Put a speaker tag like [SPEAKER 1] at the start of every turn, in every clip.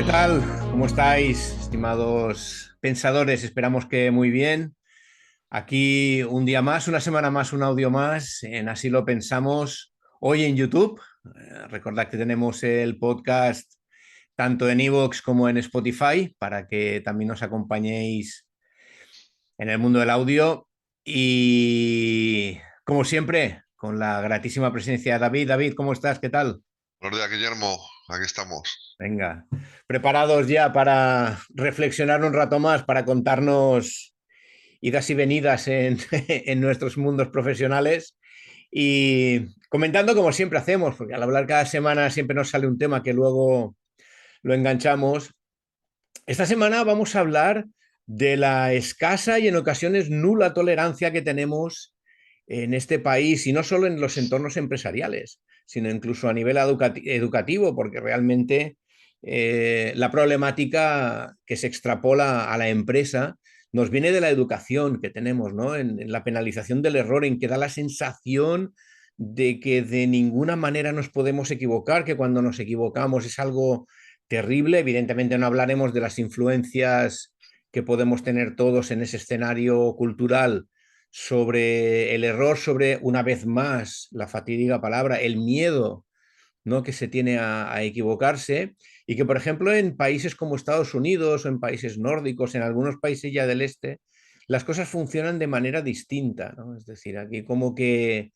[SPEAKER 1] ¿Qué tal? ¿Cómo estáis, estimados pensadores? Esperamos que muy bien. Aquí un día más, una semana más, un audio más en Así lo pensamos. Hoy en YouTube. Recordad que tenemos el podcast tanto en iVoox como en Spotify para que también nos acompañéis en el mundo del audio. Y como siempre, con la gratísima presencia de David. David, ¿cómo estás? ¿Qué tal?
[SPEAKER 2] Buenos días, Guillermo. Aquí estamos.
[SPEAKER 1] Venga, preparados ya para reflexionar un rato más, para contarnos idas y venidas en nuestros mundos profesionales y comentando como siempre hacemos, porque al hablar cada semana siempre nos sale un tema que luego lo enganchamos. Esta semana vamos a hablar de la escasa y en ocasiones nula tolerancia que tenemos en este país y no solo en los entornos empresariales, sino incluso a nivel educativo, porque realmente la problemática que se extrapola a la empresa nos viene de la educación que tenemos, ¿no? En la penalización del error, en que da la sensación de que de ninguna manera nos podemos equivocar, que cuando nos equivocamos es algo terrible. Evidentemente no hablaremos de las influencias que podemos tener todos en ese escenario cultural sobre el error, sobre, una vez más, la fatídica palabra, el miedo, ¿no?, que se tiene a equivocarse y que, por ejemplo, en países como Estados Unidos o en países nórdicos, en algunos países ya del este, las cosas funcionan de manera distinta, ¿no? Es decir, aquí como que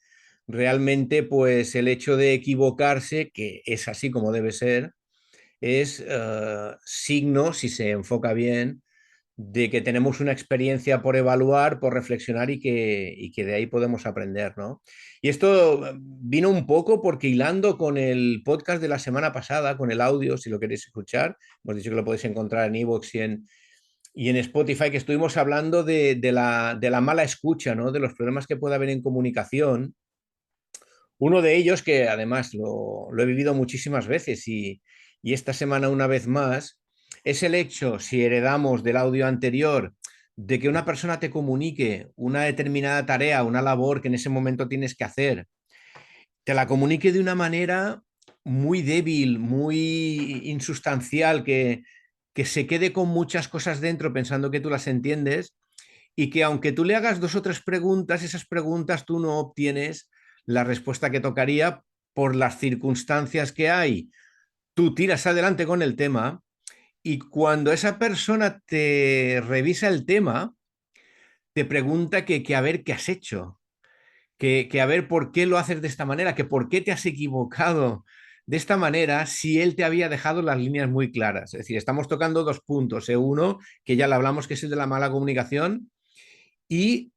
[SPEAKER 1] realmente pues el hecho de equivocarse, que es así como debe ser, es signo, si se enfoca bien, de que tenemos una experiencia por evaluar, por reflexionar y que de ahí podemos aprender, ¿no? Y esto vino un poco porque hilando con el podcast de la semana pasada, con el audio, si lo queréis escuchar, hemos dicho que lo podéis encontrar en iVoox y en Spotify, que estuvimos hablando de la mala escucha, ¿no? De los problemas que puede haber en comunicación. Uno de ellos, que además lo he vivido muchísimas veces y esta semana una vez más, es el hecho, si heredamos del audio anterior, de que una persona te comunique una determinada tarea, una labor que en ese momento tienes que hacer, te la comunique de una manera muy débil, muy insustancial, que se quede con muchas cosas dentro pensando que tú las entiendes y que aunque tú le hagas dos o tres preguntas, esas preguntas tú no obtienes la respuesta que tocaría por las circunstancias que hay. Tú tiras adelante con el tema y cuando esa persona te revisa el tema, te pregunta que a ver qué has hecho, que a ver por qué lo haces de esta manera, que por qué te has equivocado de esta manera si él te había dejado las líneas muy claras. Es decir, estamos tocando dos puntos. Uno, que ya lo hablamos, que es el de la mala comunicación, y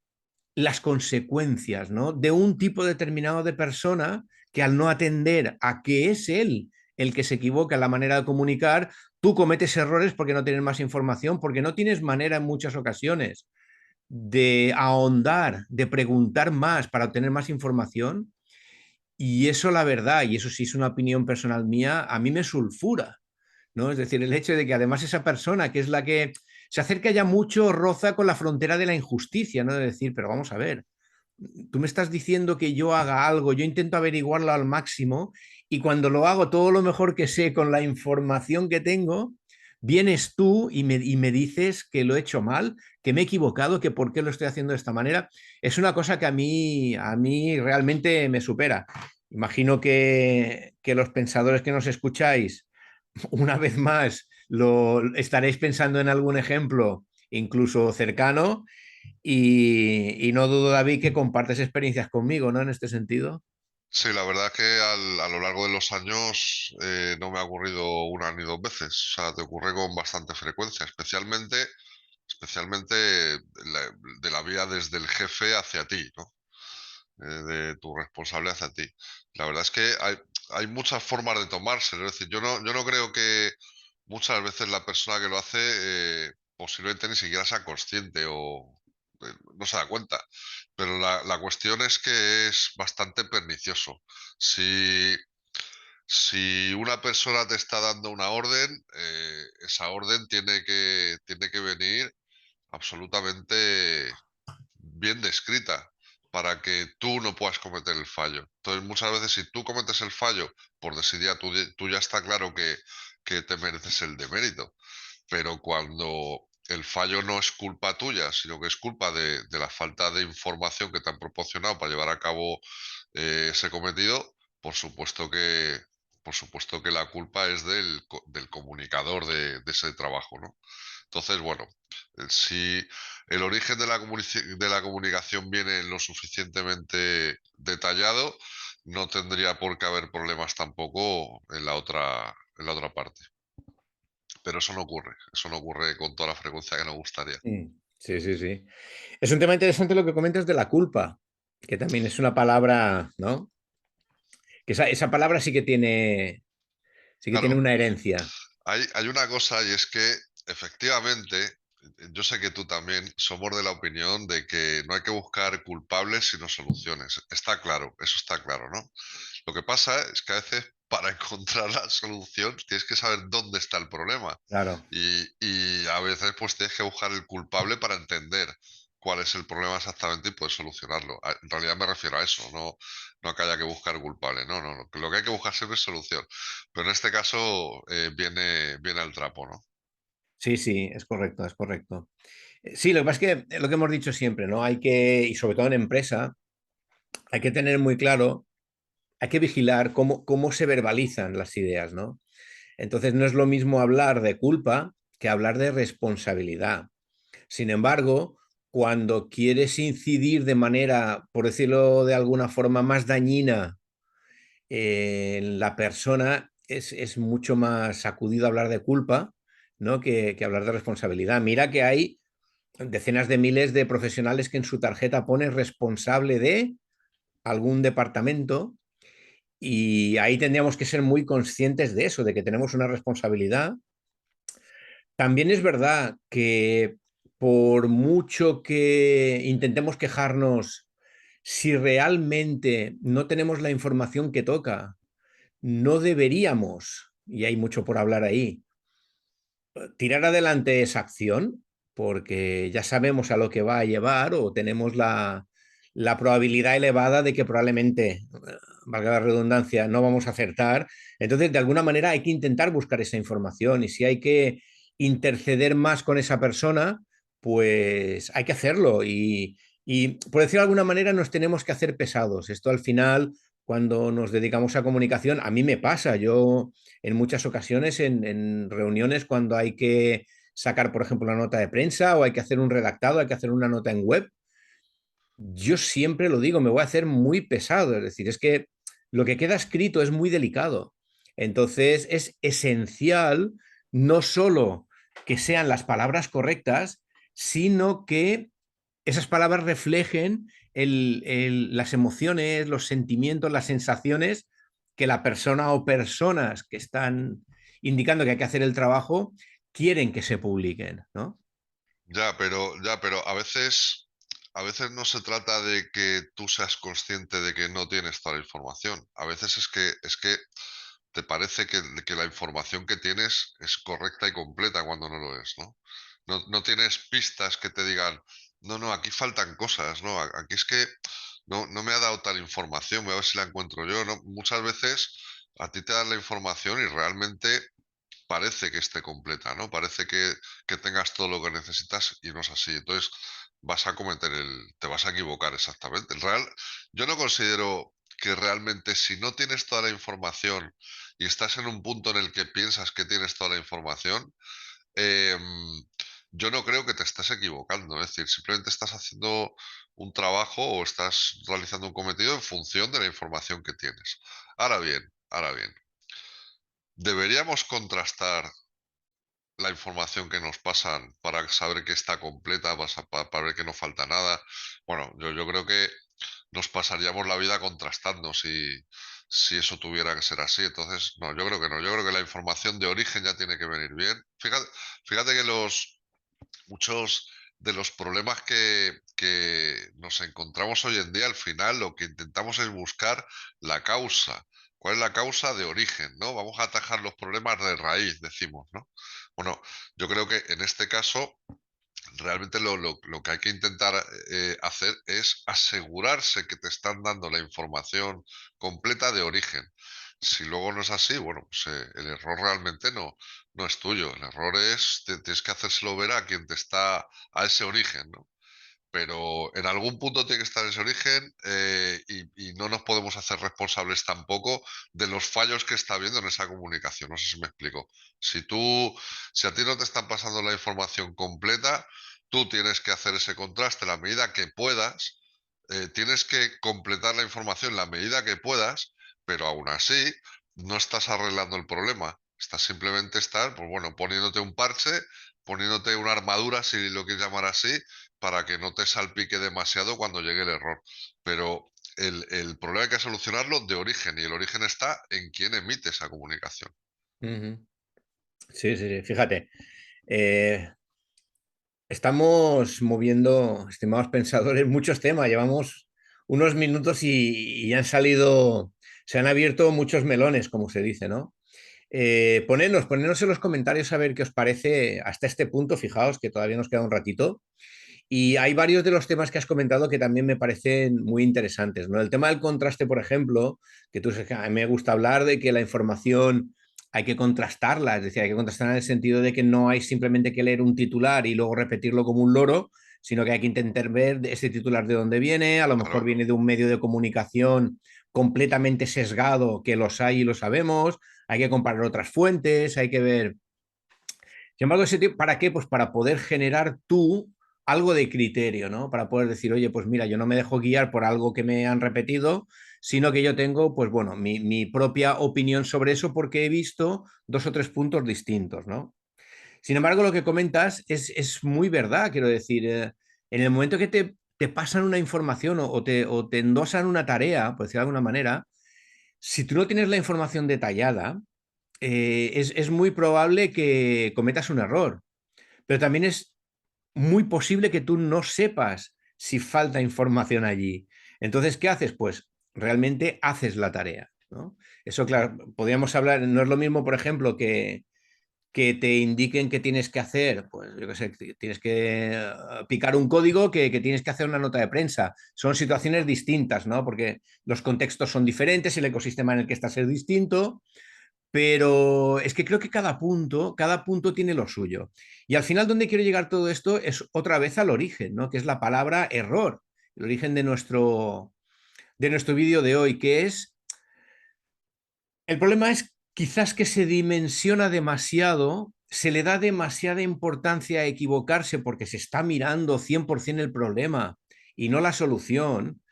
[SPEAKER 1] las consecuencias, ¿no?, de un tipo determinado de persona que al no atender a que es él el que se equivoca en la manera de comunicar, tú cometes errores porque no tienes más información, porque no tienes manera en muchas ocasiones de ahondar, de preguntar más para obtener más información. Y eso, la verdad, y eso sí es una opinión personal mía, a mí me sulfura, ¿no? Es decir, el hecho de que además esa persona, que es la que se acerca ya mucho, roza con la frontera de la injusticia, ¿no? De decir, pero vamos a ver, tú me estás diciendo que yo haga algo, yo intento averiguarlo al máximo y cuando lo hago todo lo mejor que sé con la información que tengo, vienes tú y me dices que lo he hecho mal, que me he equivocado, que por qué lo estoy haciendo de esta manera. Es una cosa que a mí realmente me supera. Imagino que los pensadores que nos escucháis, una vez más, lo estaréis pensando en algún ejemplo, incluso cercano, y no dudo, David, que compartes experiencias conmigo, ¿no? En este sentido.
[SPEAKER 2] Sí, la verdad es que a lo largo de los años no me ha ocurrido una ni dos veces. O sea, te ocurre con bastante frecuencia, especialmente de la vía desde el jefe hacia ti, ¿no? De tu responsable hacia ti. La verdad es que hay muchas formas de tomárselo. Es decir, yo no creo que muchas veces la persona que lo hace posiblemente ni siquiera sea consciente o no se da cuenta. Pero la cuestión es que es bastante pernicioso. Si, si una persona te está dando una orden, esa orden tiene que venir absolutamente bien descrita. para que tú no puedas cometer el fallo. Entonces, muchas veces si tú cometes el fallo por desidia, tú ya está claro que te mereces el demérito. Pero cuando el fallo no es culpa tuya, sino que es culpa de la falta de información que te han proporcionado para llevar a cabo ese cometido, por supuesto que, por supuesto que la culpa es del comunicador de ese trabajo, ¿no? Entonces, bueno, si el origen de la comunicación viene lo suficientemente detallado, no tendría por qué haber problemas tampoco en la otra parte. Pero eso no ocurre con toda la frecuencia que nos gustaría.
[SPEAKER 1] Sí, sí, sí. Es un tema interesante lo que comentas de la culpa, que también es una palabra, ¿no? Que esa palabra sí que tiene
[SPEAKER 2] Claro,
[SPEAKER 1] una herencia.
[SPEAKER 2] hay una cosa y es que efectivamente, yo sé que tú también somos de la opinión de que no hay que buscar culpables sino soluciones. Está claro, eso está claro, ¿no? Lo que pasa es que a veces para encontrar la solución tienes que saber dónde está el problema
[SPEAKER 1] Claro.
[SPEAKER 2] y a veces pues tienes que buscar el culpable para entender cuál es el problema exactamente y poder solucionarlo. En realidad me refiero a eso, no a que haya que buscar culpable, no. Lo que hay que buscar siempre es solución. Pero en este caso viene al trapo, ¿no?
[SPEAKER 1] Sí, sí, es correcto, es correcto. Sí, lo que pasa es que lo que hemos dicho siempre, ¿no? Hay que, y sobre todo en empresa, hay que tener muy claro, hay que vigilar cómo se verbalizan las ideas, ¿no? Entonces no es lo mismo hablar de culpa que hablar de responsabilidad. Sin embargo, cuando quieres incidir de manera, por decirlo de alguna forma, más dañina en la persona, es mucho más sacudido hablar de culpa, ¿no? Que hablar de responsabilidad. Mira que hay decenas de miles de profesionales que en su tarjeta pone responsable de algún departamento y ahí tendríamos que ser muy conscientes de eso, de que tenemos una responsabilidad. También es verdad que por mucho que intentemos quejarnos, si realmente no tenemos la información que toca, no deberíamos, y hay mucho por hablar ahí, tirar adelante esa acción, porque ya sabemos a lo que va a llevar o tenemos la probabilidad elevada de que probablemente, valga la redundancia, no vamos a acertar. Entonces, de alguna manera hay que intentar buscar esa información y si hay que interceder más con esa persona, pues hay que hacerlo y por decirlo de alguna manera nos tenemos que hacer pesados. Esto al final, cuando nos dedicamos a comunicación, a mí me pasa, yo en muchas ocasiones en reuniones cuando hay que sacar, por ejemplo, una nota de prensa o hay que hacer un redactado, hay que hacer una nota en web, yo siempre lo digo, me voy a hacer muy pesado. Es decir, es que lo que queda escrito es muy delicado. Entonces, es esencial no solo que sean las palabras correctas, sino que esas palabras reflejen las emociones, los sentimientos, las sensaciones que la persona o personas que están indicando que hay que hacer el trabajo quieren que se publiquen, ¿no?
[SPEAKER 2] Ya, pero a veces no se trata de que tú seas consciente de que no tienes toda la información. A veces es que te parece que la información que tienes es correcta y completa cuando no lo es, ¿no? No tienes pistas que te digan, no, aquí faltan cosas, ¿no? Aquí es que no me ha dado tal información, voy a ver si la encuentro yo, ¿no? Muchas veces a ti te dan la información y realmente parece que esté completa, ¿no? Parece que tengas todo lo que necesitas y no es así. Entonces te vas a equivocar exactamente. Yo no considero que realmente si no tienes toda la información y estás en un punto en el que piensas que tienes toda la información, em, yo no creo que te estés equivocando. Es decir, simplemente estás haciendo un trabajo o estás realizando un cometido en función de la información que tienes. Ahora bien, deberíamos contrastar la información que nos pasan para saber que está completa, para ver que no falta nada. Bueno, yo creo que nos pasaríamos la vida contrastando si eso tuviera que ser así. Entonces, no, yo creo que no. Yo creo que la información de origen ya tiene que venir bien. Fíjate que muchos de los problemas que nos encontramos hoy en día, al final lo que intentamos es buscar la causa. ¿Cuál es la causa de origen, no? Vamos a atajar los problemas de raíz, decimos, ¿no? Bueno, yo creo que en este caso realmente lo que hay que intentar hacer es asegurarse que te están dando la información completa de origen. Si luego no es así, bueno, pues el error realmente no es tuyo. El error es, tienes que hacérselo ver a quien te está, a ese origen, ¿no? Pero en algún punto tiene que estar ese origen, y no nos podemos hacer responsables tampoco de los fallos que está habiendo en esa comunicación. No sé si me explico. Si tú, si a ti no te están pasando la información completa, tú tienes que hacer ese contraste a la medida que puedas, tienes que completar la información la medida que puedas, pero aún así no estás arreglando el problema. Estás simplemente pues bueno, poniéndote un parche, poniéndote una armadura, si lo quieres llamar así, para que no te salpique demasiado cuando llegue el error. Pero el problema hay que solucionarlo de origen, y el origen está en quién emite esa comunicación.
[SPEAKER 1] Ujú. Sí, sí, sí, fíjate. eh, Estamos moviendo, estimados pensadores, muchos temas. Llevamos unos minutos y han salido, se han abierto muchos melones, como se dice, ¿no? Ponednos en los comentarios a ver qué os parece hasta este punto. Fijaos que todavía nos queda un ratito. Y hay varios de los temas que has comentado que también me parecen muy interesantes, ¿no? El tema del contraste, por ejemplo, que tú sabes que a mí me gusta hablar de que la información hay que contrastarla, es decir, hay que contrastarla en el sentido de que no hay simplemente que leer un titular y luego repetirlo como un loro, sino que hay que intentar ver ese titular de dónde viene, a lo mejor
[SPEAKER 2] Claro,
[SPEAKER 1] viene de un medio de comunicación completamente sesgado, que los hay y lo sabemos, hay que comparar otras fuentes, hay que ver. Sin embargo, ¿para qué? Pues para poder generar tú algo de criterio, ¿no? Para poder decir, oye, pues mira, yo no me dejo guiar por algo que me han repetido, sino que yo tengo, pues bueno, mi propia opinión sobre eso porque he visto dos o tres puntos distintos, ¿no? Sin embargo, lo que comentas es muy verdad, quiero decir, en el momento que te pasan una información o te endosan una tarea, por decirlo de alguna manera, si tú no tienes la información detallada, es muy probable que cometas un error, pero también es muy posible que tú no sepas si falta información allí. Entonces, ¿qué haces? Pues realmente haces la tarea, ¿no? Eso, claro, podríamos hablar, no es lo mismo, por ejemplo, que te indiquen que tienes que hacer, pues yo qué sé, tienes que picar un código que tienes que hacer una nota de prensa. Son situaciones distintas, ¿no? Porque los contextos son diferentes, el ecosistema en el que estás es distinto, pero es que creo que cada punto tiene lo suyo. Y al final, donde quiero llegar todo esto es otra vez al origen, ¿no? Que es la palabra error, el origen de nuestro vídeo de hoy, que es, el problema es quizás que se dimensiona demasiado, se le da demasiada importancia a equivocarse porque se está mirando 100% el problema y no la solución.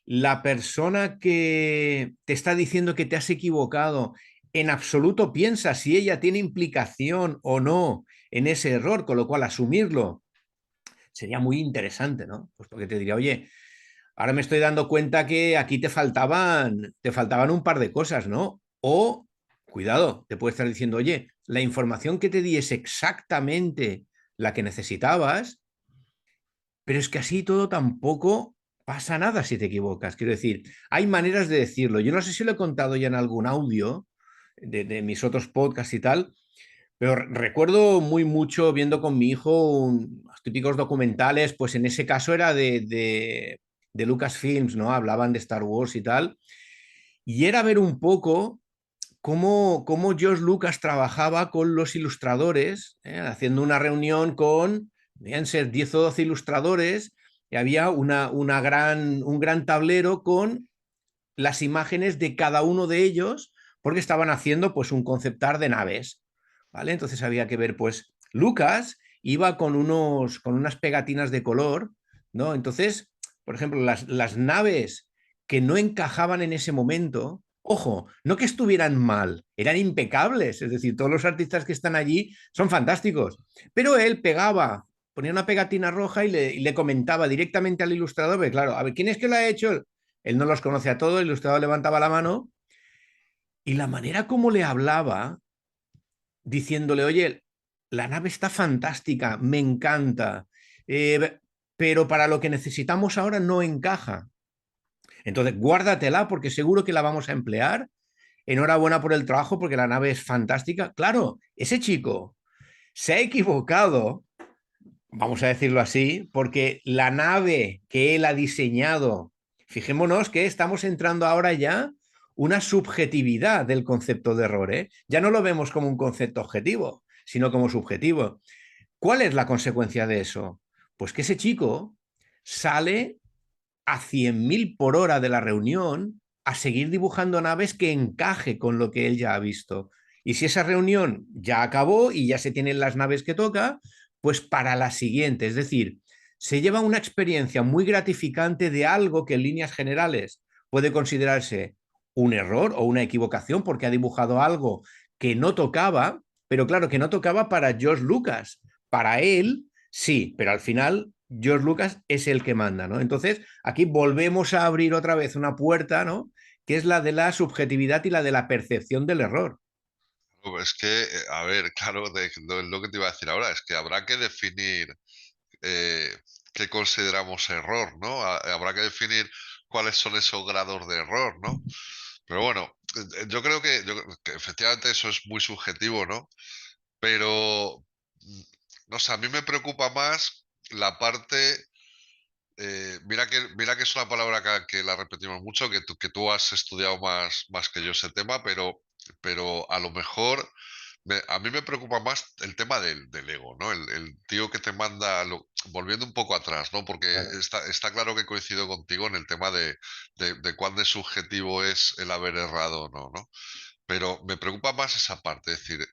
[SPEAKER 1] La persona que te está diciendo que te has equivocado en absoluto piensa si ella tiene implicación o no en ese error, con lo cual asumirlo sería muy interesante, ¿no? Pues porque te diría, oye, ahora me estoy dando cuenta que aquí te faltaban un par de cosas, ¿no? O, cuidado, te puede estar diciendo, oye, la información que te di es exactamente la que necesitabas, pero es que así todo tampoco pasa nada si te equivocas. Quiero decir, hay maneras de decirlo. Yo no sé si lo he contado ya en algún audio de mis otros podcasts y tal, pero recuerdo muy mucho viendo con mi hijo los típicos documentales, pues en ese caso era de Lucasfilms, ¿no? Hablaban de Star Wars y tal. Y era ver un poco cómo George Lucas trabajaba con los ilustradores, haciendo una reunión con, debían ser 10 o 12 ilustradores, y había un gran tablero con las imágenes de cada uno de ellos, porque estaban haciendo pues un conceptar de naves, ¿vale? Entonces había que ver, pues Lucas iba con unas pegatinas de color, ¿no? Entonces, por ejemplo, las naves que no encajaban en ese momento, ojo, no que estuvieran mal, eran impecables, es decir, todos los artistas que están allí son fantásticos, pero él pegaba, ponía una pegatina roja y le comentaba directamente al ilustrador, porque claro, a ver, ¿quién es que lo ha hecho? Él no los conoce a todos, el ilustrador levantaba la mano y la manera como le hablaba, diciéndole, oye, la nave está fantástica, me encanta, eh, pero para lo que necesitamos ahora no encaja. Entonces, guárdatela porque seguro que la vamos a emplear. Enhorabuena por el trabajo porque la nave es fantástica. Claro, ese chico se ha equivocado vamos a decirlo así, porque la nave que él ha diseñado, fijémonos que estamos entrando ahora ya una subjetividad del concepto de error, ¿eh? Ya no lo vemos como un concepto objetivo, sino como subjetivo. ¿Cuál es la consecuencia de eso? Pues que ese chico sale a 100.000 por hora de la reunión a seguir dibujando naves que encaje con lo que él ya ha visto. Y si esa reunión ya acabó y ya se tienen las naves que toca, pues para la siguiente. Es decir, se lleva una experiencia muy gratificante de algo que en líneas generales puede considerarse un error o una equivocación porque ha dibujado algo que no tocaba, pero claro, que no tocaba para George Lucas. Para él, sí, pero al final George Lucas es el que manda, ¿no? Entonces, aquí volvemos a abrir otra vez una puerta, ¿no? Que es la de la subjetividad y la de la percepción del error.
[SPEAKER 2] Es que, a ver, claro, lo que te iba a decir ahora, es que habrá que definir eh, qué consideramos error, ¿no? Habrá que definir cuáles son esos grados de error, ¿no? Pero bueno, yo creo que efectivamente eso es muy subjetivo, ¿no? Pero, no sé, a mí me preocupa más la parte, mira que es una palabra que la repetimos mucho, que tú has estudiado más que yo ese tema, pero a lo mejor a mí me preocupa más el tema del ego, ¿no? El tío que te manda, volviendo un poco atrás, ¿no? Porque
[SPEAKER 1] Claro.
[SPEAKER 2] está claro que coincido contigo en el tema de cuán de subjetivo es el haber errado o no, ¿no? Pero me preocupa más esa parte, es decir,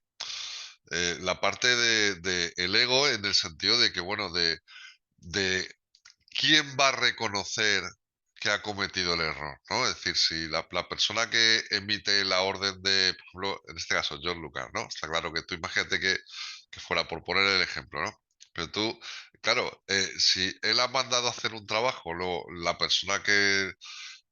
[SPEAKER 2] la parte de el ego en el sentido de que, bueno, de quién va a reconocer que ha cometido el error, ¿no? Es decir, si la persona que emite la orden de, por ejemplo, en este caso, John Lucas, ¿no? Está claro que tú imagínate que fuera por poner el ejemplo, ¿no? Pero tú, claro, si él ha mandado a hacer un trabajo, la persona que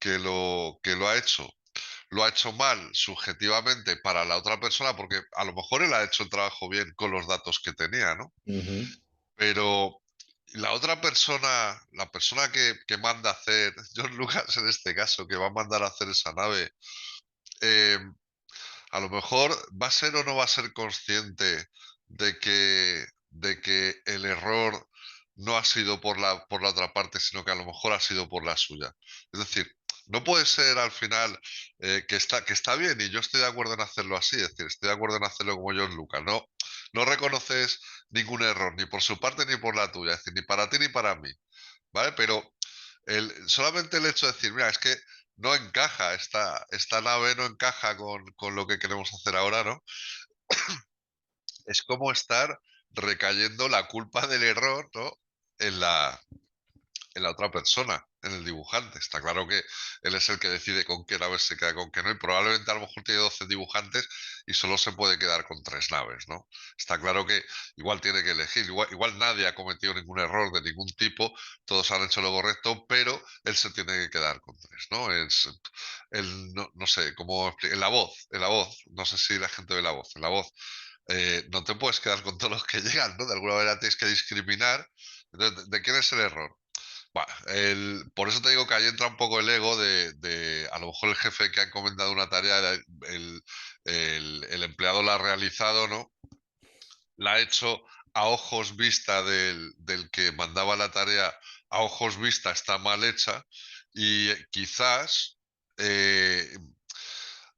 [SPEAKER 2] lo ha hecho mal subjetivamente para la otra persona, porque a lo mejor él ha hecho el trabajo bien con los datos que tenía, ¿no?
[SPEAKER 1] Uh -huh.
[SPEAKER 2] Pero la otra persona, la persona que manda a hacer, John Lucas en este caso, que va a mandar a hacer esa nave, eh, a lo mejor va a ser o no va a ser consciente de que el error no ha sido por la otra parte, sino que a lo mejor ha sido por la suya. Es decir, no puede ser al final que está bien y yo estoy de acuerdo en hacerlo así, es decir, estoy de acuerdo en hacerlo como John Lucas. No reconoces ningún error, ni por su parte ni por la tuya, es decir, ni para ti ni para mí, ¿vale? Pero solamente el hecho de decir, mira, es que no encaja, esta nave no encaja con lo que queremos hacer ahora, ¿no? Es como estar recayendo la culpa del error, ¿no? En la otra persona, en el dibujante. Está claro que él es el que decide con qué naves se queda, con qué no, y probablemente a lo mejor tiene 12 dibujantes y solo se puede quedar con 3 naves, ¿no? Está claro que igual tiene que elegir, igual nadie ha cometido ningún error de ningún tipo, todos han hecho lo correcto, pero él se tiene que quedar con 3, ¿no? No sé, en la voz, no sé si la gente ve la voz, en la voz. No te puedes quedar con todos los que llegan, ¿no? De alguna manera tienes que discriminar. Entonces, ¿de quién es el error? Bueno, por eso te digo que ahí entra un poco el ego a lo mejor el jefe que ha encomendado una tarea, el empleado la ha realizado, ¿no? La ha hecho a ojos vista del que mandaba la tarea, a ojos vista está mal hecha y quizás eh,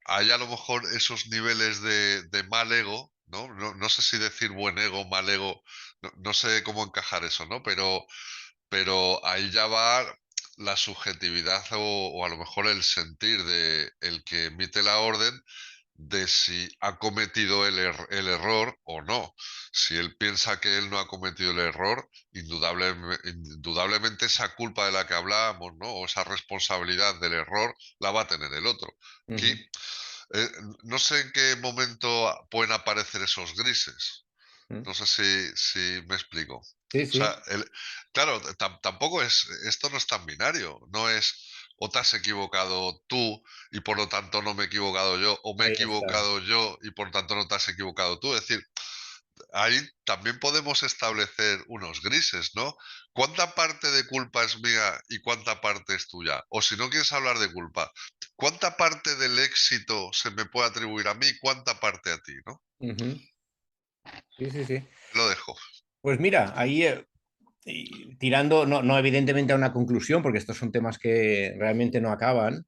[SPEAKER 2] hay a lo mejor esos niveles de mal ego, ¿no? No sé si decir buen ego, mal ego, no sé cómo encajar eso, ¿no? Pero ahí ya va la subjetividad o a lo mejor el sentir de el que emite la orden de si ha cometido el error o no. Si él piensa que él no ha cometido el error, indudablemente esa culpa de la que hablábamos, ¿no? O esa responsabilidad del error la va a tener el otro.
[SPEAKER 1] Uh
[SPEAKER 2] Aquí,
[SPEAKER 1] -huh.
[SPEAKER 2] no sé en qué momento pueden aparecer esos grises.
[SPEAKER 1] Uh -huh.
[SPEAKER 2] No sé si me explico.
[SPEAKER 1] Sí,
[SPEAKER 2] O
[SPEAKER 1] sí,
[SPEAKER 2] sea, claro, tampoco esto no es tan binario, no es o te has equivocado tú y por lo tanto no me he equivocado yo, o me he
[SPEAKER 1] ahí está.
[SPEAKER 2] equivocado yo y por lo tanto no te has equivocado tú. Es decir, ahí también podemos establecer unos grises, ¿no? ¿Cuánta parte de culpa es mía y cuánta parte es tuya? O si no quieres hablar de culpa, ¿cuánta parte del éxito se me puede atribuir a mí y cuánta parte a ti, ¿no?
[SPEAKER 1] Uh -huh. Sí, sí, sí.
[SPEAKER 2] Lo dejo.
[SPEAKER 1] Pues mira, ahí y tirando, no evidentemente a una conclusión, porque estos son temas que realmente no acaban.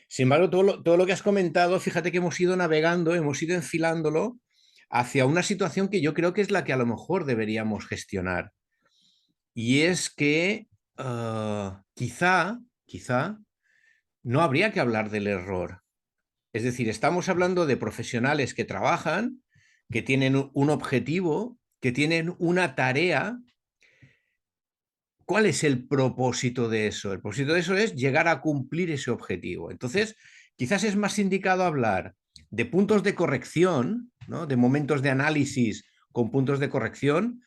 [SPEAKER 1] Sin embargo, todo lo que has comentado, fíjate que hemos ido navegando, hemos ido enfilándolo hacia una situación que yo creo que es la que a lo mejor deberíamos gestionar. Y es que quizá no habría que hablar del error. Es decir, estamos hablando de profesionales que trabajan, que tienen un objetivo, que tienen una tarea. ¿Cuál es el propósito de eso? El propósito de eso es llegar a cumplir ese objetivo. Entonces, quizás es más indicado hablar de puntos de corrección, ¿no? De momentos de análisis con puntos de corrección,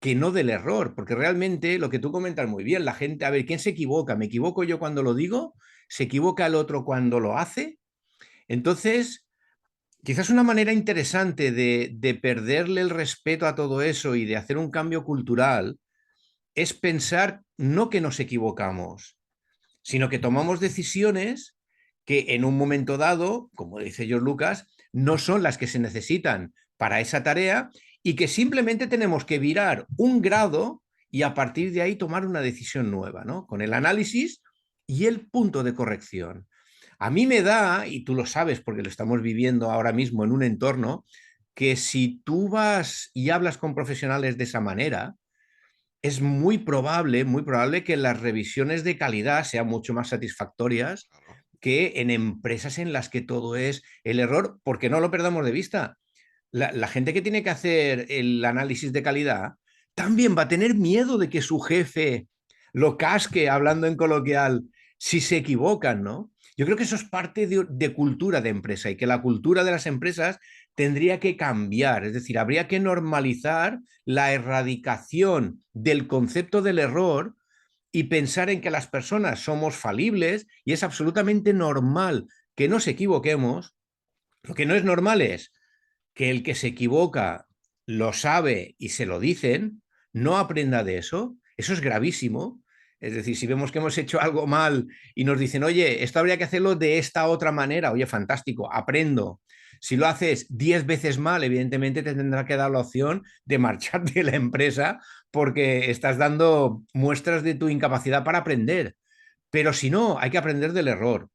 [SPEAKER 1] que no del error, porque realmente lo que tú comentas muy bien, la gente, a ver, ¿quién se equivoca? ¿Me equivoco yo cuando lo digo? ¿Se equivoca el otro cuando lo hace? Entonces, quizás una manera interesante de perderle el respeto a todo eso y de hacer un cambio cultural es pensar no que nos equivocamos, sino que tomamos decisiones que en un momento dado, como dice George Lucas, no son las que se necesitan para esa tarea y que simplemente tenemos que virar un grado y a partir de ahí tomar una decisión nueva, ¿no? Con el análisis y el punto de corrección. A mí me da, y tú lo sabes porque lo estamos viviendo ahora mismo en un entorno, que si tú vas y hablas con profesionales de esa manera, es muy probable que las revisiones de calidad sean mucho más satisfactorias
[SPEAKER 2] Claro.
[SPEAKER 1] que en empresas en las que todo es el error, porque no lo perdamos de vista. La gente que tiene que hacer el análisis de calidad también va a tener miedo de que su jefe lo casque, hablando en coloquial, si se equivocan, ¿no? Yo creo que eso es parte de cultura de empresa y que la cultura de las empresas tendría que cambiar, es decir, habría que normalizar la erradicación del concepto del error y pensar en que las personas somos falibles y es absolutamente normal que nos equivoquemos. Lo que no es normal es que el que se equivoca lo sabe y se lo dicen, no aprenda de eso. Eso es gravísimo. Es decir, si vemos que hemos hecho algo mal y nos dicen, oye, esto habría que hacerlo de esta otra manera, oye, fantástico, aprendo. Si lo haces 10 veces mal, evidentemente te tendrá que dar la opción de marchar de la empresa porque estás dando muestras de tu incapacidad para aprender. Pero si no, hay que aprender del error.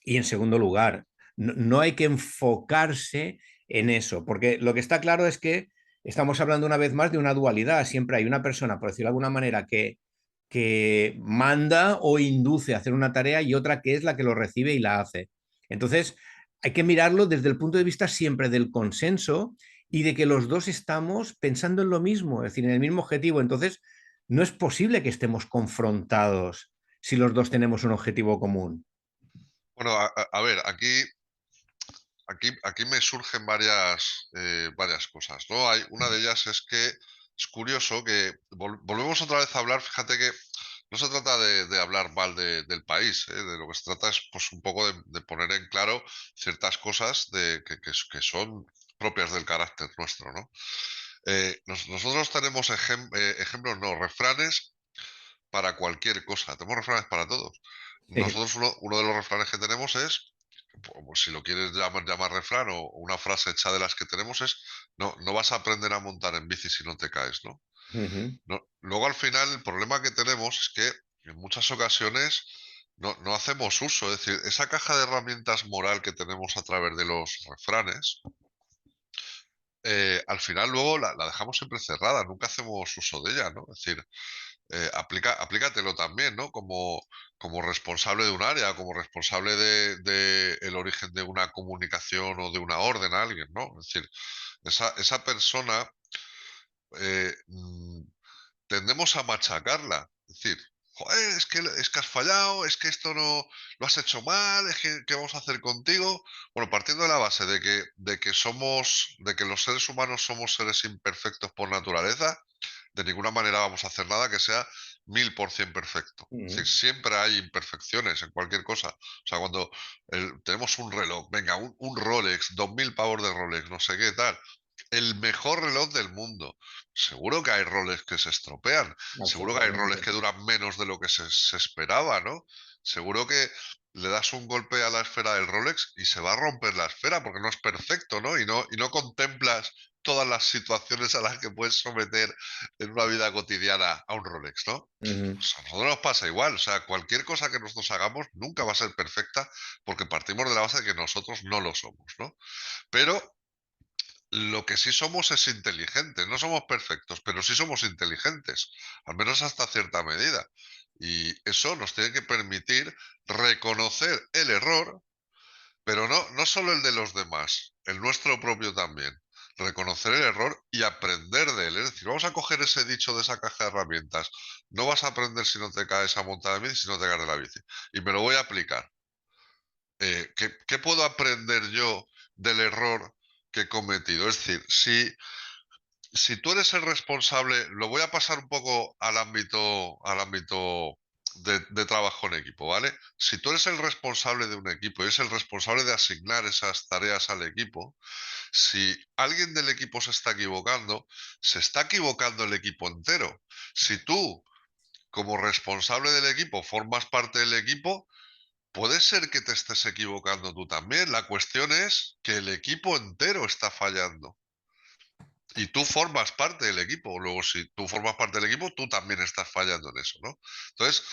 [SPEAKER 1] Y en segundo lugar, no hay que enfocarse en eso, porque lo que está claro es que estamos hablando una vez más de una dualidad. Siempre hay una persona, por decirlo de alguna manera, que manda o induce a hacer una tarea y otra que es la que lo recibe y la hace. Entonces, hay que mirarlo desde el punto de vista siempre del consenso y de que los dos estamos pensando en lo mismo, es decir, en el mismo objetivo. Entonces, no es posible que estemos confrontados si los dos tenemos un objetivo común.
[SPEAKER 2] Bueno, a ver, aquí me surgen varias cosas, ¿no? Una de ellas es que es curioso que volvemos otra vez a hablar, fíjate que no se trata de hablar mal del país, ¿eh? De lo que se trata es pues un poco de poner en claro ciertas cosas que son propias del carácter nuestro, ¿no? Nosotros tenemos ejemplos, no, refranes para cualquier cosa, tenemos refranes para todos.
[SPEAKER 1] Sí.
[SPEAKER 2] Nosotros uno de los refranes que tenemos es, pues, si lo quieres llamar refrán o una frase hecha de las que tenemos es, no vas a aprender a montar en bici si no te caes, ¿no?
[SPEAKER 1] Ujú.
[SPEAKER 2] Luego al final el problema que tenemos es que en muchas ocasiones no hacemos uso, es decir, esa caja de herramientas moral que tenemos a través de los refranes, al final luego la dejamos siempre cerrada, nunca hacemos uso de ella, ¿no? Es decir, aplícatelo también, ¿no? Como responsable de un área, como responsable de el origen de una comunicación o de una orden a alguien, ¿no? Es decir, esa persona eh, mm, tendemos a machacarla. Es decir, joder, es que has fallado, es que esto no lo has hecho mal, es que ¿qué vamos a hacer contigo? Bueno, partiendo de la base de que los seres humanos somos seres imperfectos por naturaleza, de ninguna manera vamos a hacer nada que sea 1000% perfecto. Es decir,
[SPEAKER 1] Ujú.
[SPEAKER 2] siempre hay imperfecciones en cualquier cosa. O sea, cuando tenemos un reloj, venga, un Rolex, 2000 pavos de Rolex, no sé qué tal, el mejor reloj del mundo. Seguro que hay roles que se estropean, seguro que hay roles
[SPEAKER 1] Absolutamente.
[SPEAKER 2] que duran menos de lo que se esperaba, ¿no? seguro que le das un golpe a la esfera del Rolex y se va a romper la esfera porque no es perfecto, ¿no? Y no contemplas todas las situaciones a las que puedes someter en una vida cotidiana a un Rolex, ¿no?
[SPEAKER 1] Ujú,
[SPEAKER 2] Pues a nosotros nos pasa igual, o sea, cualquier cosa que nosotros hagamos nunca va a ser perfecta porque partimos de la base de que nosotros no lo somos, ¿no? Pero lo que sí somos es inteligentes, no somos perfectos, pero sí somos inteligentes, al menos hasta cierta medida. Y eso nos tiene que permitir reconocer el error, pero no solo el de los demás, el nuestro propio también. Reconocer el error y aprender de él. Es decir, vamos a coger ese dicho de esa caja de herramientas. No vas a aprender si no te caes a montar de bici, si no te caes de la bici. Y me lo voy a aplicar. ¿Qué puedo aprender yo del error que he cometido? Es decir, si tú eres el responsable, lo voy a pasar un poco al ámbito de trabajo en equipo, ¿vale? Si tú eres el responsable de un equipo y eres el responsable de asignar esas tareas al equipo, si alguien del equipo se está equivocando el equipo entero. Si tú, como responsable del equipo, formas parte del equipo, puede ser que te estés equivocando tú también. La cuestión es que el equipo entero está fallando. Y tú formas parte del equipo. Luego, si tú formas parte del equipo, tú también estás fallando en eso, ¿no? Entonces,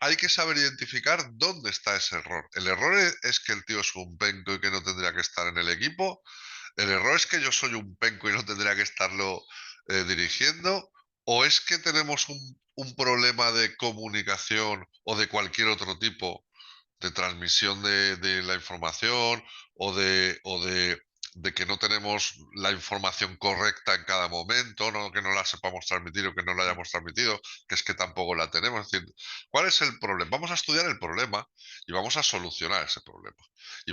[SPEAKER 2] hay que saber identificar dónde está ese error. El error es que el tío es un penco y que no tendría que estar en el equipo. El error es que yo soy un penco y no tendría que estarlo dirigiendo. O es que tenemos un problema de comunicación o de cualquier otro tipo de transmisión de la información o de que no tenemos la información correcta en cada momento, no que no la sepamos transmitir o que no la hayamos transmitido, que es que tampoco la tenemos. Es decir, ¿cuál es el problema? Vamos a estudiar el problema y vamos a solucionar ese problema. Y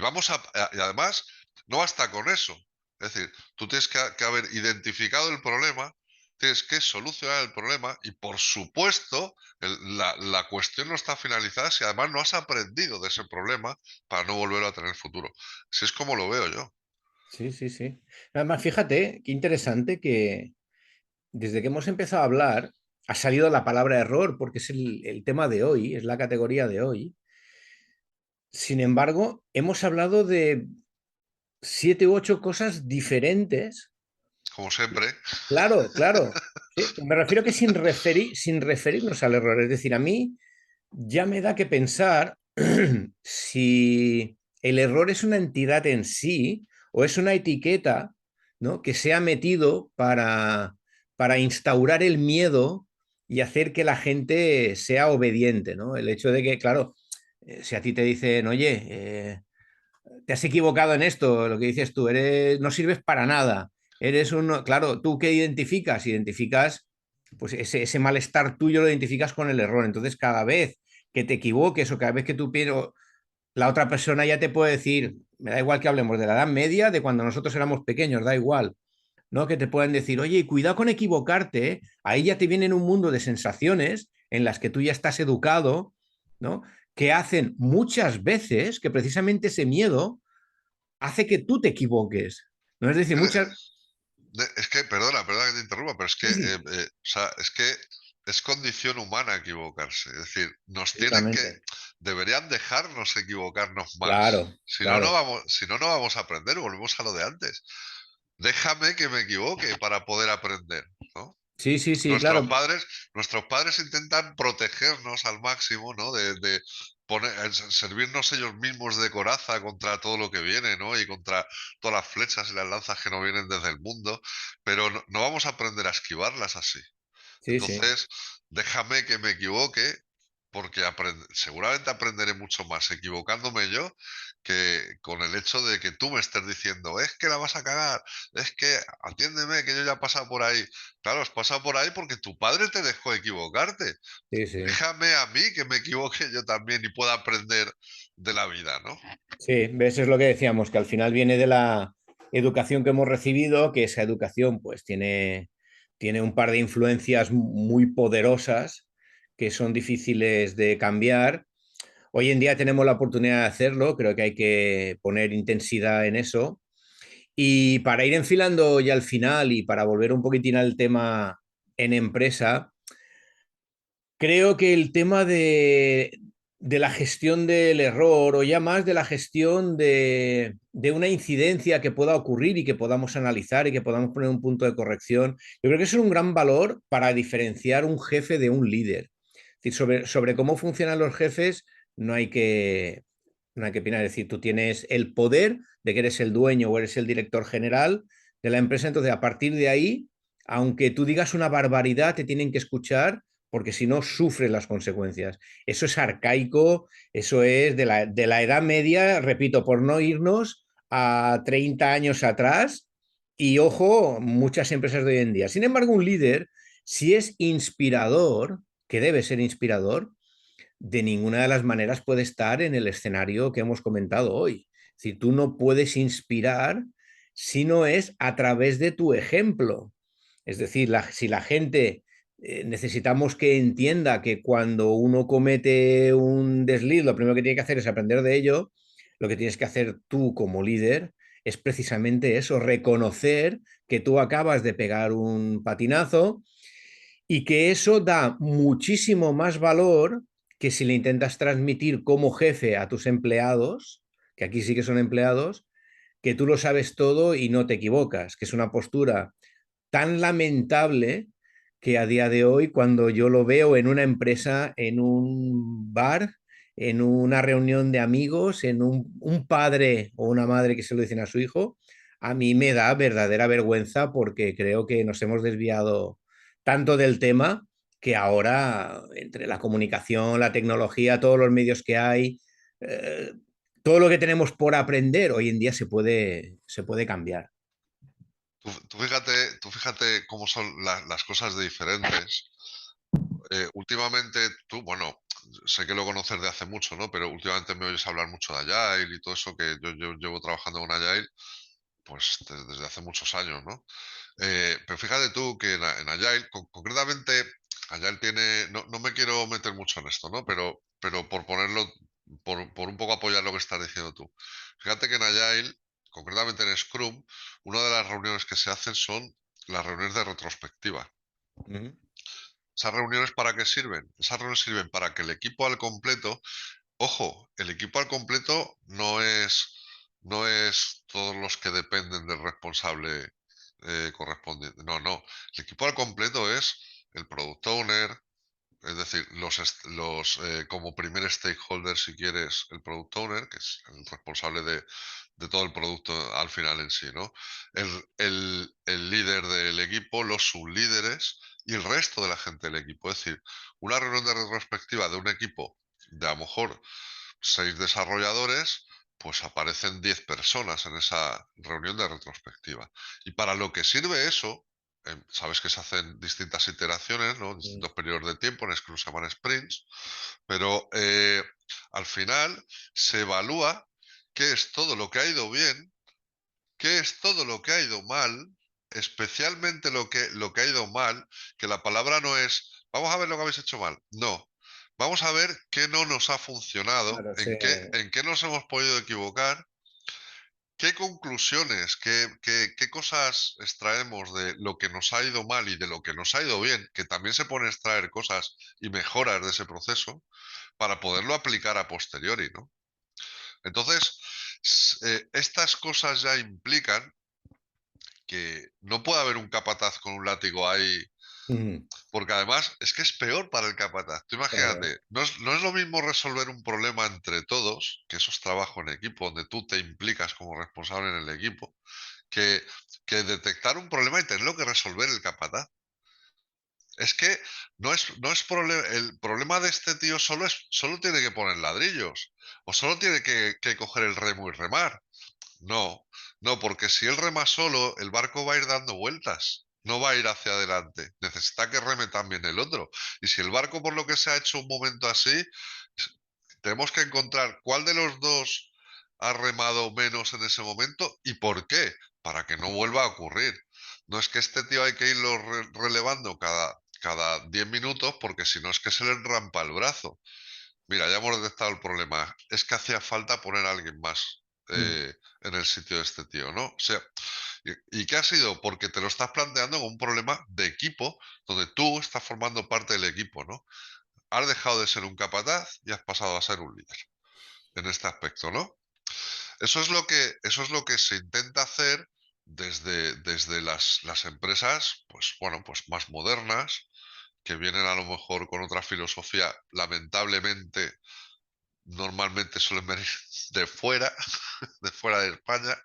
[SPEAKER 2] además, no basta con eso. Es decir, tú tienes que haber identificado el problema, tienes que solucionar el problema y, por supuesto, la cuestión no está finalizada si además no has aprendido de ese problema para no volverlo a tener en el futuro. Así es como lo veo yo.
[SPEAKER 1] sí, sí, sí. Además, fíjate, qué interesante que desde que hemos empezado a hablar ha salido la palabra error, porque es el tema de hoy, es la categoría de hoy. Sin embargo, hemos hablado de 7 u 8 cosas diferentes.
[SPEAKER 2] Como siempre,
[SPEAKER 1] Claro, claro. Sí, me refiero que sin referirnos al error. Es decir, a mí ya me da que pensar si el error es una entidad en sí o es una etiqueta, ¿no? Que se ha metido para instaurar el miedo y hacer que la gente sea obediente, ¿no? El hecho de que, claro, si a ti te dicen, oye, te has equivocado en esto, lo que dices tú, no sirves para nada. Eres un, claro, ¿tú qué identificas? Identificas, pues ese malestar tuyo lo identificas con el error. Entonces, cada vez que te equivoques o cada vez que tú piensas, la otra persona ya te puede decir, me da igual que hablemos de la Edad Media, de cuando nosotros éramos pequeños, da igual, ¿no? Que te pueden decir, oye, cuidado con equivocarte, ¿eh? Ahí ya te viene un mundo de sensaciones en las que tú ya estás educado, ¿no? Que hacen muchas veces que precisamente ese miedo hace que tú te equivoques, ¿no? Es decir, muchas...
[SPEAKER 2] es que, perdona que te interrumpa, pero es que,
[SPEAKER 1] Sí, sí,
[SPEAKER 2] o sea, es que es condición humana equivocarse. Es decir,
[SPEAKER 1] absolutamente.
[SPEAKER 2] deberían dejarnos equivocarnos más.
[SPEAKER 1] Claro,
[SPEAKER 2] Si no,
[SPEAKER 1] claro.
[SPEAKER 2] no vamos a aprender, volvemos a lo de antes. Déjame que me equivoque para poder aprender, ¿no?
[SPEAKER 1] Sí, sí, sí,
[SPEAKER 2] Nuestros
[SPEAKER 1] claro.
[SPEAKER 2] padres, nuestros padres intentan protegernos al máximo, ¿no? De servirnos ellos mismos de coraza contra todo lo que viene, ¿no? Y contra todas las flechas y las lanzas que nos vienen desde el mundo, pero no vamos a aprender a esquivarlas así.
[SPEAKER 1] Sí, sí.
[SPEAKER 2] Entonces, déjame que me equivoque, porque seguramente aprenderé mucho más equivocándome yo que con el hecho de que tú me estés diciendo, es que la vas a cagar, es que atiéndeme, que yo ya he pasado por ahí. Claro, has pasado por ahí porque tu padre te dejó equivocarte.
[SPEAKER 1] Sí, sí.
[SPEAKER 2] Déjame a mí que me equivoque yo también y pueda aprender de la vida, ¿no?
[SPEAKER 1] Sí, ves, es lo que decíamos, que al final viene de la educación que hemos recibido, que esa educación pues tiene un par de influencias muy poderosas que son difíciles de cambiar. Hoy en día tenemos la oportunidad de hacerlo, creo que hay que poner intensidad en eso. Y para ir enfilando ya al final y para volver un poquitín al tema en empresa, creo que el tema de la gestión del error o ya más de la gestión de una incidencia que pueda ocurrir y que podamos analizar y que podamos poner un punto de corrección. Yo creo que eso es un gran valor para diferenciar un jefe de un líder. Es decir, sobre cómo funcionan los jefes no hay que, no hay que opinar. Es decir, tú tienes el poder de que eres el dueño o eres el director general de la empresa, entonces a partir de ahí, aunque tú digas una barbaridad, te tienen que escuchar porque si no sufres las consecuencias. Eso es arcaico, eso es de la Edad Media, repito, por no irnos a 30 años atrás y ojo, muchas empresas de hoy en día. Sin embargo, un líder, si es inspirador, que debe ser inspirador, de ninguna de las maneras puede estar en el escenario que hemos comentado hoy. Si tú no puedes inspirar si no es a través de tu ejemplo. Es decir, si la gente necesitamos que entienda que cuando uno comete un desliz, lo primero que tiene que hacer es aprender de ello, lo que tienes que hacer tú como líder es precisamente eso, reconocer que tú acabas de pegar un patinazo y que eso da muchísimo más valor que si le intentas transmitir como jefe a tus empleados, que aquí sí que son empleados, que tú lo sabes todo y no te equivocas, que es una postura tan lamentable que a día de hoy, cuando yo lo veo en una empresa, en un bar, en una reunión de amigos, en un padre o una madre que se lo dicen a su hijo, a mí me da verdadera vergüenza porque creo que nos hemos desviado tanto del tema que ahora, entre la comunicación, la tecnología, todos los medios que hay, eh, todo lo que tenemos por aprender hoy en día se puede cambiar.
[SPEAKER 2] Tú fíjate cómo son las cosas de diferentes. Últimamente, tú, bueno, sé que lo conoces de hace mucho, ¿no? Pero últimamente me oyes hablar mucho de Agile y todo eso, que yo llevo trabajando con Agile, pues desde hace muchos años, ¿no? Pero fíjate tú que en Agile, concretamente, Agile tiene, no me quiero meter mucho en esto, ¿no? Pero por ponerlo, por un poco apoyar lo que estás diciendo tú. Fíjate que en Agile, concretamente en Scrum, una de las reuniones que se hacen son las reuniones de retrospectiva.
[SPEAKER 1] Mm.
[SPEAKER 2] ¿Esas reuniones para qué sirven? Esas reuniones sirven para que el equipo al completo, ojo, el equipo al completo no es todos los que dependen del responsable correspondiente. No, no. El equipo al completo es el product owner, es decir, como primer stakeholder, si quieres, el product owner, que es el responsable de todo el producto al final en sí, ¿no? El líder del equipo, los sublíderes y el resto de la gente del equipo. Es decir, una reunión de retrospectiva de un equipo de a lo mejor 6 desarrolladores, pues aparecen 10 personas en esa reunión de retrospectiva. Y para lo que sirve eso, sabes que se hacen distintas iteraciones, ¿no?
[SPEAKER 1] Mm.
[SPEAKER 2] Distintos periodos de tiempo, en Scrum se llaman sprints, pero al final se evalúa qué es todo lo que ha ido bien, qué es todo lo que ha ido mal, especialmente lo que ha ido mal, que la palabra no es, vamos a ver lo que habéis hecho mal, no. Vamos a ver qué no nos ha funcionado,
[SPEAKER 1] Claro,
[SPEAKER 2] en qué nos hemos podido equivocar. ¿Qué conclusiones, qué cosas extraemos de lo que nos ha ido mal y de lo que nos ha ido bien? Que también se pueden extraer cosas y mejoras de ese proceso para poderlo aplicar a posteriori, ¿no? Entonces, estas cosas ya implican que no puede haber un capataz con un látigo ahí,
[SPEAKER 1] mm,
[SPEAKER 2] porque además es que es peor para el capataz. Tú
[SPEAKER 1] claro.
[SPEAKER 2] imagínate, no es lo mismo resolver un problema entre todos, que eso es trabajo en equipo, donde tú te implicas como responsable en el equipo, que, que detectar un problema y tenerlo que resolver el capataz. Es que no es el problema de este tío solo tiene que poner ladrillos o solo tiene que coger el remo y remar. No, no, porque si él rema solo, el barco va a ir dando vueltas, no va a ir hacia adelante. Necesita que reme también el otro. Y si el barco, por lo que se ha hecho un momento así, tenemos que encontrar cuál de los dos ha remado menos en ese momento y por qué, para que no vuelva a ocurrir. No es que este tío hay que irlo relevando cada 10 minutos, porque si no es que se le enrampa el brazo. Mira, ya hemos detectado el problema. Es que hacía falta poner a alguien más
[SPEAKER 1] Mm.
[SPEAKER 2] en el sitio de este tío, ¿no? O sea, ¿y qué ha sido? Porque te lo estás planteando como un problema de equipo, donde tú estás formando parte del equipo, ¿no? has dejado de ser un capataz y has pasado a ser un líder en este aspecto, ¿no? Eso es lo que se intenta hacer desde las empresas, pues bueno, pues más modernas, que vienen a lo mejor con otra filosofía, lamentablemente, normalmente suelen venir de fuera, de fuera de España,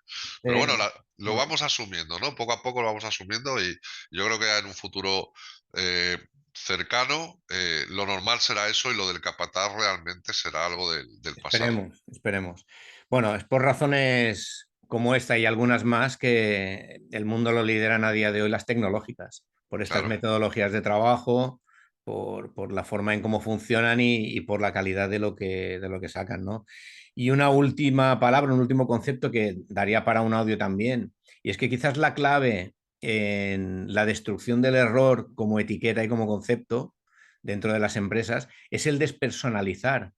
[SPEAKER 2] pero bueno, lo
[SPEAKER 1] Mm.
[SPEAKER 2] vamos asumiendo, ¿no? Poco a poco lo vamos asumiendo y yo creo que en un futuro eh, cercano lo normal será eso y lo del capataz realmente será algo del pasado.
[SPEAKER 1] Esperemos, esperemos. Bueno, es por razones como esta y algunas más que el mundo lo lideran a día de hoy las tecnológicas, por estas
[SPEAKER 2] Claro,
[SPEAKER 1] metodologías de trabajo, por la forma en cómo funcionan y por la calidad de lo que sacan, ¿no? Y una última palabra, un último concepto que daría para un audio también, y es que quizás la clave en la destrucción del error como etiqueta y como concepto dentro de las empresas es el despersonalizar,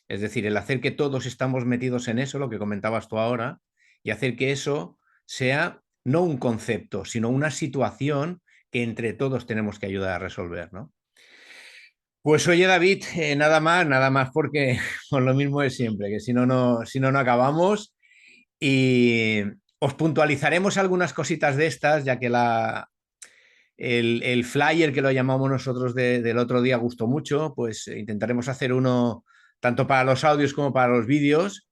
[SPEAKER 1] es decir, el hacer que todos estamos metidos en eso, lo que comentabas tú ahora, y hacer que eso sea no un concepto, sino una situación que entre todos tenemos que ayudar a resolver, ¿no? Pues oye, David, nada más, porque con lo mismo de siempre, que si no, no acabamos. Y os puntualizaremos algunas cositas de estas, ya que el flyer que lo llamamos nosotros del otro día gustó mucho, pues intentaremos hacer uno tanto para los audios como para los vídeos.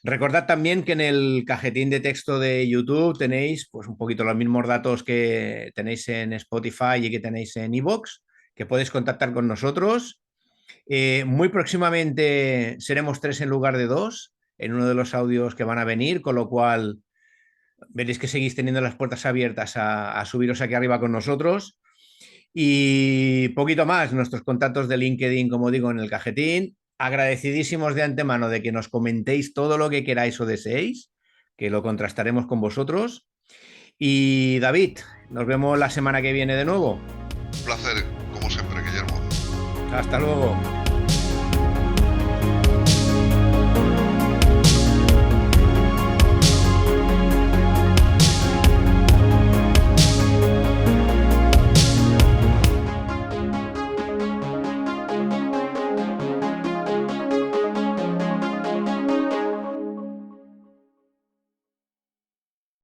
[SPEAKER 1] Recordad también que en el cajetín de texto de YouTube tenéis pues un poquito los mismos datos que tenéis en Spotify y que tenéis en iVoox, que podéis contactar con nosotros. Muy próximamente seremos 3 en lugar de 2 en uno de los audios que van a venir, con lo cual veréis que seguís teniendo las puertas abiertas a subiros aquí arriba con nosotros. Y poquito más, nuestros contactos de LinkedIn, como digo, en el cajetín. Agradecidísimos de antemano de que nos comentéis todo lo que queráis o deseéis, que lo contrastaremos con vosotros. Y David, nos vemos la semana que viene de nuevo.
[SPEAKER 2] un placer, como siempre, Guillermo.
[SPEAKER 1] Hasta luego.